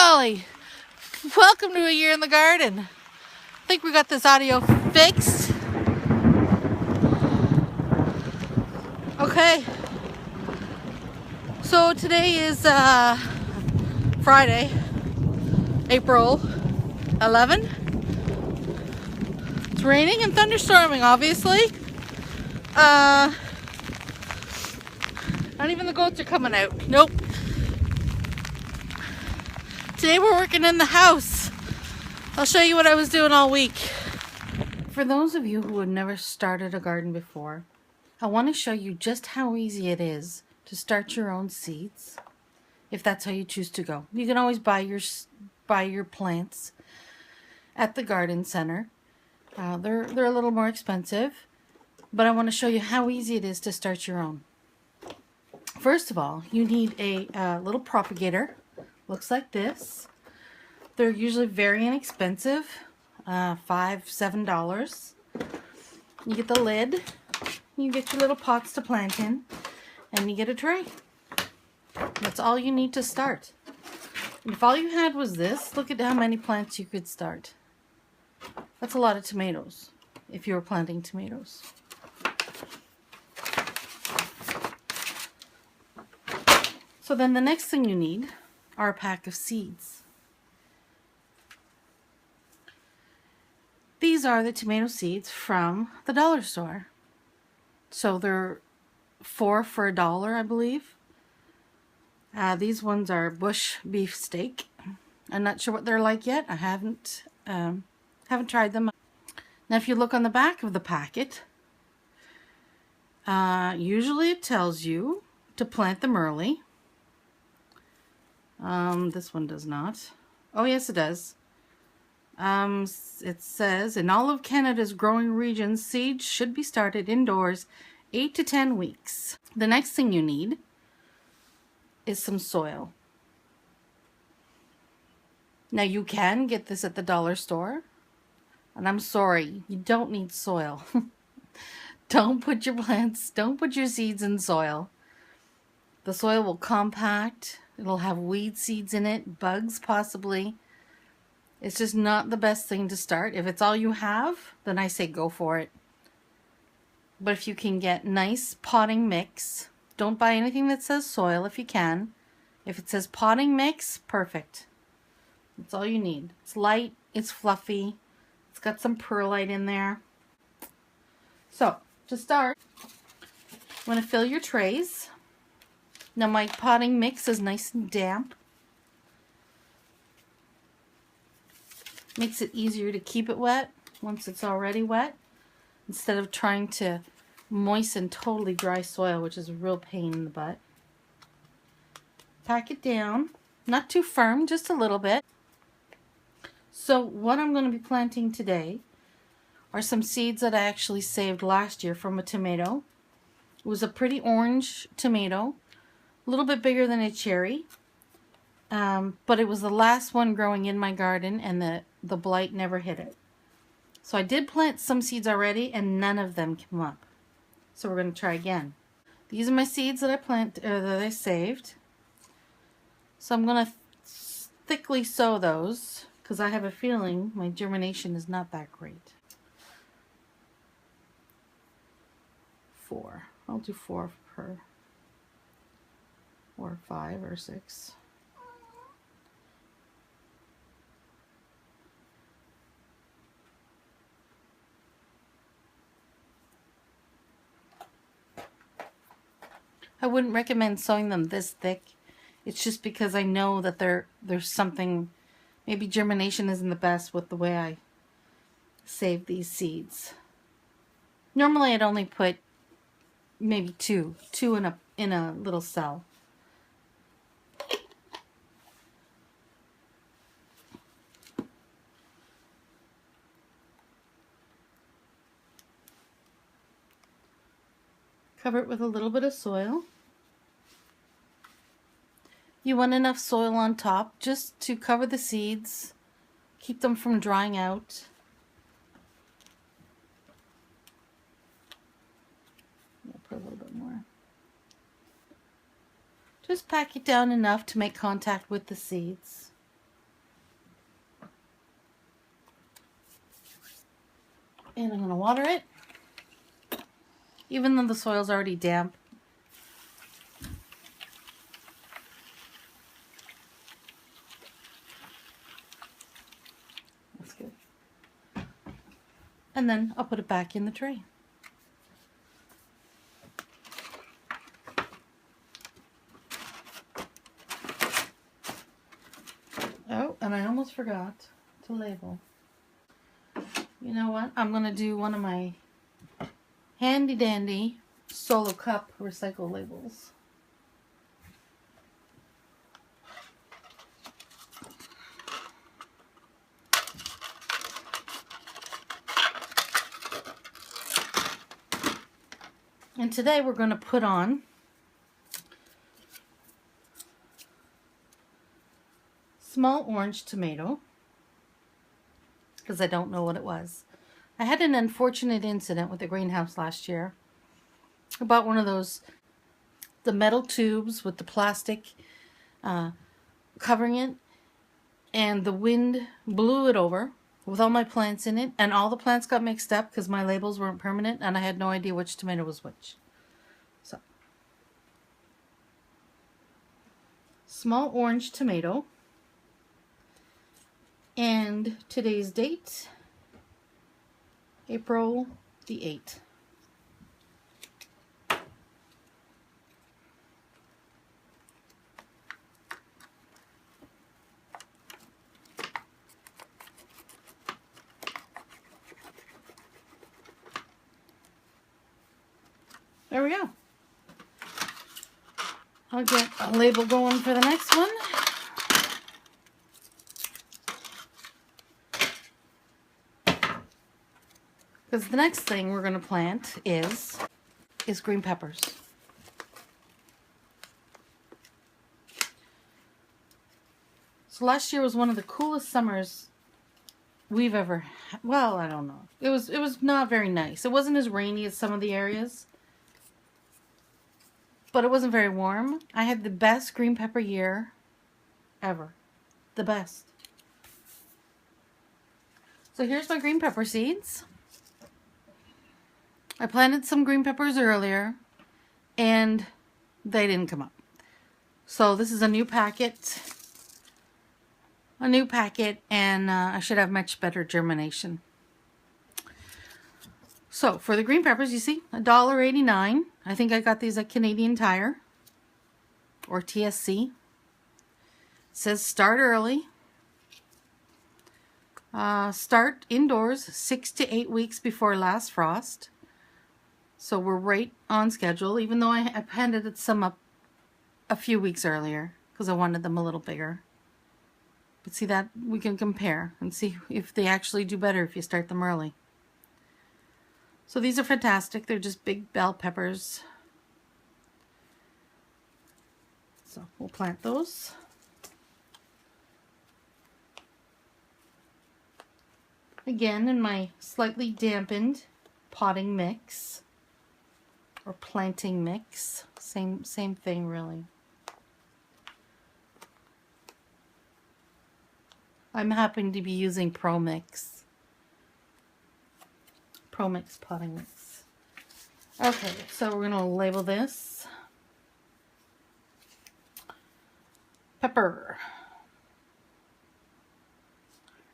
Golly, welcome to A Year in the Garden. I think we got this audio fixed. Okay, so today is Friday, April 11. It's raining and thunderstorming, obviously. Not even the goats are coming out. Nope. Today we're working in the house. I'll show you what I was doing all week. For those of you who have never started a garden before, I want to show you just how easy it is to start your own seeds, if that's how you choose to go. You can always buy your plants at the garden center. They're a little more expensive, but I want to show you how easy it is to start your own. First of all, you need a little propagator. Looks like this. They're usually very inexpensive, $5, $7. You get the lid, you get your little pots to plant in, and you get a tray. That's all you need to start. And if all you had was this, look at how many plants you could start. That's a lot of tomatoes, if you were planting tomatoes. So then the next thing you need are a pack of seeds. These are the tomato seeds from the dollar store. So they're 4 for $1, I believe. These ones are bush beef steak. I'm not sure what they're like yet. I haven't tried them. Now if you look on the back of the packet, usually it tells you to plant them early. This one does not. Oh yes, it does. It says, in all of Canada's growing regions, seeds should be started indoors 8 to 10 weeks. The next thing you need is some soil. Now you can get this at the dollar store, and I'm sorry, you don't need soil. Don't put your seeds in soil. The soil will compact. It'll have weed seeds in it, bugs possibly. It's just not the best thing to start. If it's all you have, then I say go for it. But if you can get nice potting mix, don't buy anything that says soil if you can. If it says potting mix, perfect. That's all you need. It's light, it's fluffy, it's got some perlite in there. So, to start, you want to fill your trays. Now my potting mix is nice and damp. Makes it easier to keep it wet once it's already wet, instead of trying to moisten totally dry soil, which is a real pain in the butt. Pack it down, not too firm, just a little bit. So what I'm going to be planting today are some seeds that I actually saved last year from a tomato. It was a pretty orange tomato, a little bit bigger than a cherry, but it was the last one growing in my garden, and the blight never hit it. So I did plant some seeds already, and none of them came up. So we're going to try again. These are my seeds that I saved. So I'm going to thickly sow those, because I have a feeling my germination is not that great. 4. I'll do 4 per, or 5 or 6. I wouldn't recommend sowing them this thick. It's just because I know that there's something, maybe germination isn't the best with the way I save these seeds. Normally I'd only put maybe two in a little cell. Cover it with a little bit of soil. You want enough soil on top just to cover the seeds, keep them from drying out. I'll put a little bit more. Just pack it down enough to make contact with the seeds. And I'm going to water it. Even though the soil's already damp. That's good. And then I'll put it back in the tray. Oh, and I almost forgot to label. You know what? I'm going to do one of my handy dandy Solo Cup recycle labels. And today we're going to put on small orange tomato, because I don't know what it was. I had an unfortunate incident with the greenhouse last year. I bought one of those, the metal tubes with the plastic covering it, and the wind blew it over with all my plants in it, and all the plants got mixed up because my labels weren't permanent and I had no idea which tomato was which. So, small orange tomato, and today's date, April the 8th. There we go. I'll get a label going for the next one. Because the next thing we're going to plant is green peppers. So last year was one of the coolest summers we've ever had. Well, I don't know. It was not very nice. It wasn't as rainy as some of the areas, but it wasn't very warm. I had the best green pepper year ever. The best. So here's my green pepper seeds. I planted some green peppers earlier and they didn't come up. So this is a new packet. And I should have much better germination. So for the green peppers, you see, $1.89. I think I got these at Canadian Tire or TSC. It says start early. Start indoors 6 to 8 weeks before last frost. So we're right on schedule, even though I planted some up a few weeks earlier because I wanted them a little bigger. But see, that we can compare and see if they actually do better if you start them early. So these are fantastic. They're just big bell peppers. So we'll plant those. Again, in my slightly dampened potting mix or planting mix. Same thing, really. I'm happy to be using Pro Mix potting mix. Okay, so we're gonna label this pepper.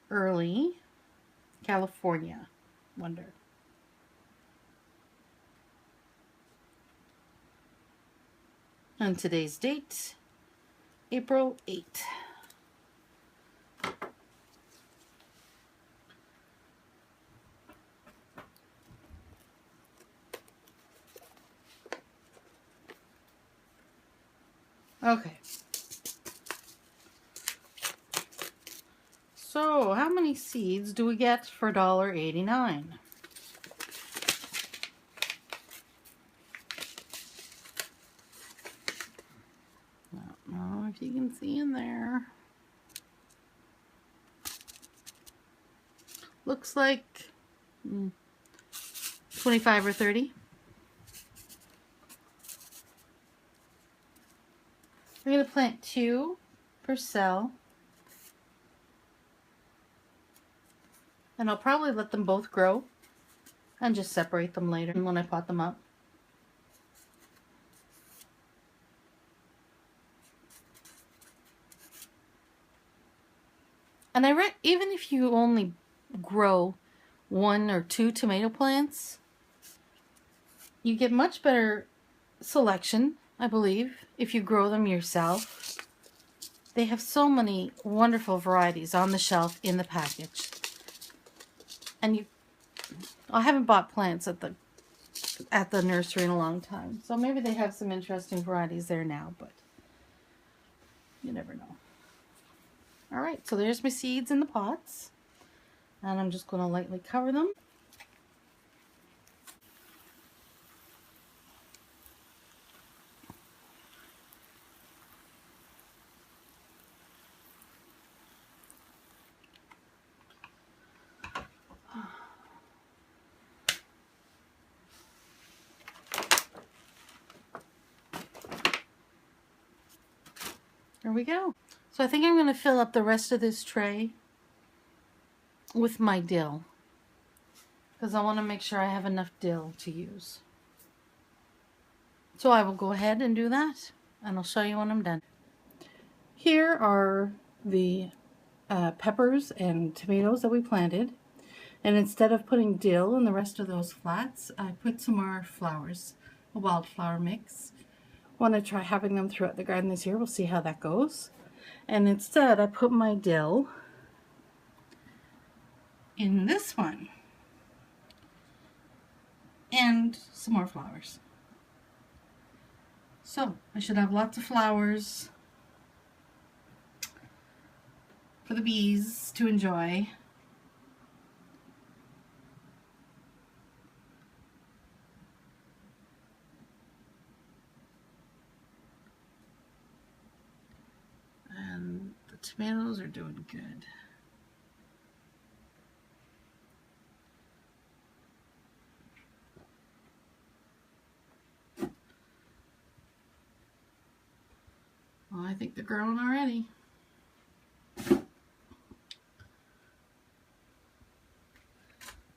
Early California Wonder. And today's date, April 8th. Okay. So, how many seeds do we get for $1.89? I don't know if you can see in there. Looks like 25 or 30. We're going to plant 2 per cell. And I'll probably let them both grow and just separate them later when I pot them up. And even if you only grow 1 or 2 tomato plants, you get much better selection, I believe, if you grow them yourself. They have so many wonderful varieties on the shelf in the package. And I haven't bought plants at the nursery in a long time, so maybe they have some interesting varieties there now, but you never know. All right, so there's my seeds in the pots, and I'm just going to lightly cover them. There we go. So I think I'm going to fill up the rest of this tray with my dill, because I want to make sure I have enough dill to use. So I will go ahead and do that, and I'll show you when I'm done. Here are the peppers and tomatoes that we planted, and instead of putting dill in the rest of those flats, I put some more flowers, a wildflower mix. I want to try having them throughout the garden this year. We'll see how that goes. And instead I put my dill in this one and some more flowers. So I should have lots of flowers for the bees to enjoy. And the tomatoes are doing good. Well, I think they're growing already.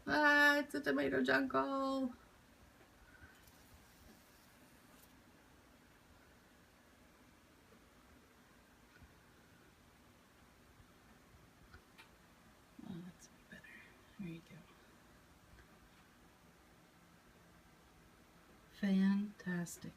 Ah, it's a tomato jungle. Oh, that's better. There you go. Fantastic.